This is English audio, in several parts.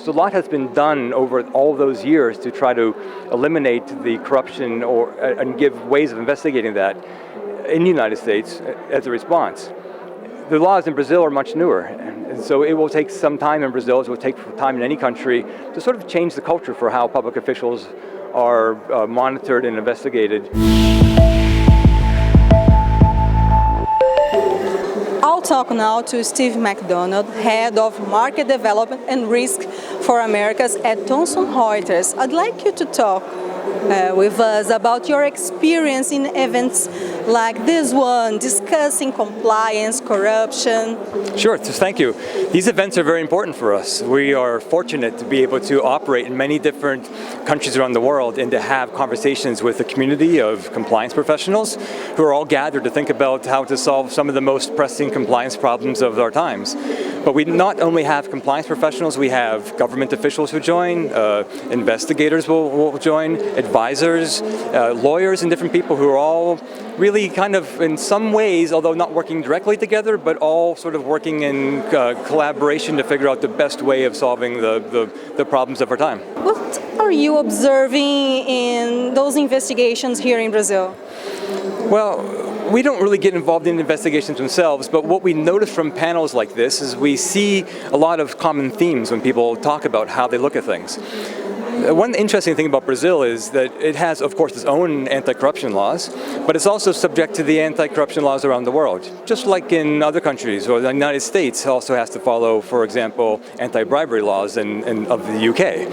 So a lot has been done over all those years to try to eliminate the corruption and give ways of investigating that in the United States as a response. The laws in Brazil are much newer, and so it will take some time in Brazil, as it will take time in any country, to sort of change the culture for how public officials are monitored and investigated. I'll talk now to Steve McDonald, Head of Market Development and Risk for Americas at Thomson Reuters. I'd like you to talk with us about your experience in events like this one, discussing compliance, corruption. Sure, thank you. These events are very important for us. We are fortunate to be able to operate in many different countries around the world and to have conversations with a community of compliance professionals who are all gathered to think about how to solve some of the most pressing compliance problems of our times. But we not only have compliance professionals, we have government officials who join, investigators will join, advisors, lawyers, and different people who are all really kind of in some ways, although not working directly together, but all sort of working in collaboration to figure out the best way of solving the problems of our time. What are you observing in those investigations here in Brazil? Well, we don't really get involved in investigations themselves, but what we notice from panels like this is we see a lot of common themes when people talk about how they look at things. One interesting thing about Brazil is that it has, of course, its own anti-corruption laws, but it's also subject to the anti-corruption laws around the world. Just like in other countries, or the United States also has to follow, for example, anti-bribery laws of the UK.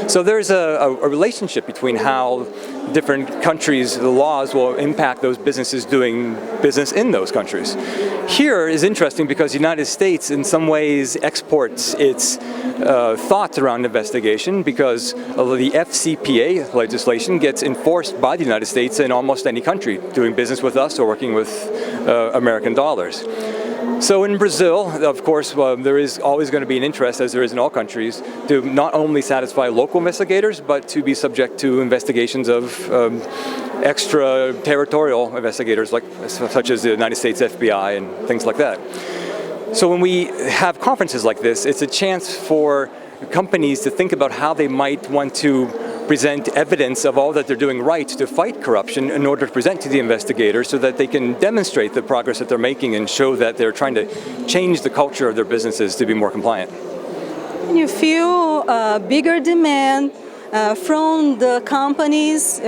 So there's a relationship between how different countries, the laws will impact those businesses doing business in those countries. Here is interesting because the United States in some ways exports its thoughts around investigation because the FCPA legislation gets enforced by the United States in almost any country doing business with us or working with American dollars. So in Brazil, of course, there is always going to be an interest, as there is in all countries, to not only satisfy local investigators, but to be subject to investigations of extraterritorial investigators, such as the United States FBI and things like that. So when we have conferences like this, it's a chance for companies to think about how they might want to present evidence of all that they're doing right to fight corruption in order to present to the investigators so that they can demonstrate the progress that they're making and show that they're trying to change the culture of their businesses to be more compliant. And you feel a bigger demand from the companies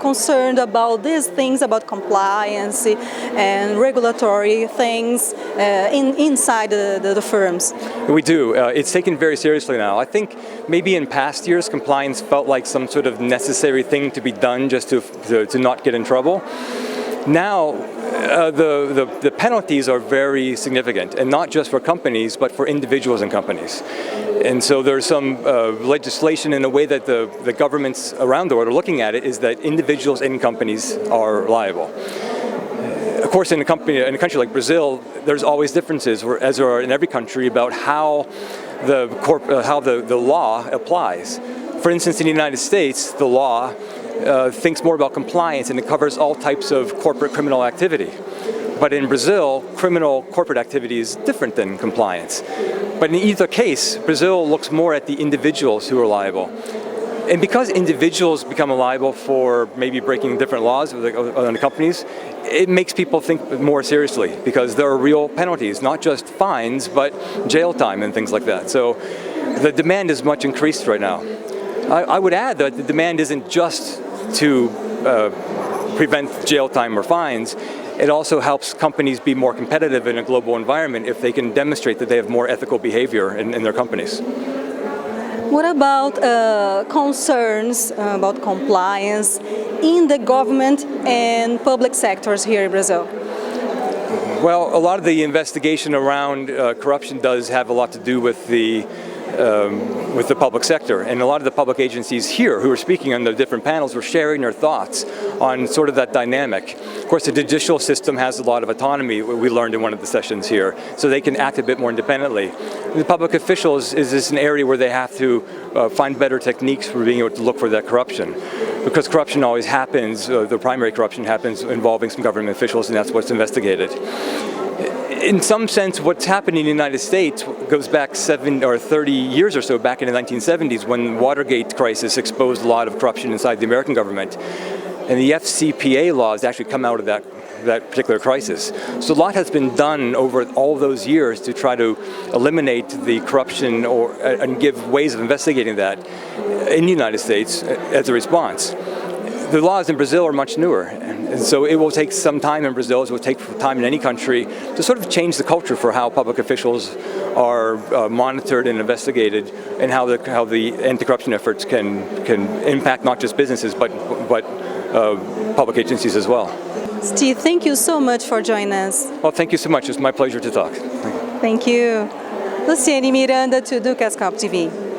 concerned about these things, about compliance and regulatory things inside the firms? We do. It's taken very seriously now. I think maybe in past years compliance felt like some sort of necessary thing to be done just to not get in trouble. Now, the penalties are very significant, and not just for companies, but for individuals and companies. And so there's some legislation in a way that the governments around the world are looking at it is that individuals and companies are liable. Of course, in a country like Brazil, there's always differences, as there are in every country, about how the law applies. For instance, in the United States, the law thinks more about compliance and it covers all types of corporate criminal activity. But in Brazil, criminal corporate activity is different than compliance. But in either case, Brazil looks more at the individuals who are liable. And because individuals become liable for maybe breaking different laws on the companies, it makes people think more seriously because there are real penalties, not just fines, but jail time and things like that. So the demand is much increased right now. I would add that the demand isn't just to prevent jail time or fines. It also helps companies be more competitive in a global environment if they can demonstrate that they have more ethical behavior in their companies. What about concerns about compliance in the government and public sectors here in Brazil? Well, a lot of the investigation around corruption does have a lot to do with the public sector, and a lot of the public agencies here who are speaking on the different panels were sharing their thoughts on sort of that dynamic. Of course, the judicial system has a lot of autonomy, we learned in one of the sessions here, so they can act a bit more independently. The public officials is an area where they have to find better techniques for being able to look for that corruption. Because corruption always happens, the primary corruption happens involving some government officials, and that's what's investigated. in some sense, what's happening in the United States goes back 7 or 30 years or so, back in the 1970s, when the Watergate crisis exposed a lot of corruption inside the American government. And the FCPA laws actually come out of that particular crisis. So a lot has been done over all those years to try to eliminate the corruption and give ways of investigating that in the United States as a response. The laws in Brazil are much newer, and so it will take some time in Brazil, as it will take time in any country, to sort of change the culture for how public officials are monitored and investigated, and how the anti-corruption efforts can impact not just businesses but public agencies as well. Steve, thank you so much for joining us. Well, thank you so much. It's my pleasure to talk. Thank you. Luciane Miranda to Dukascopy TV.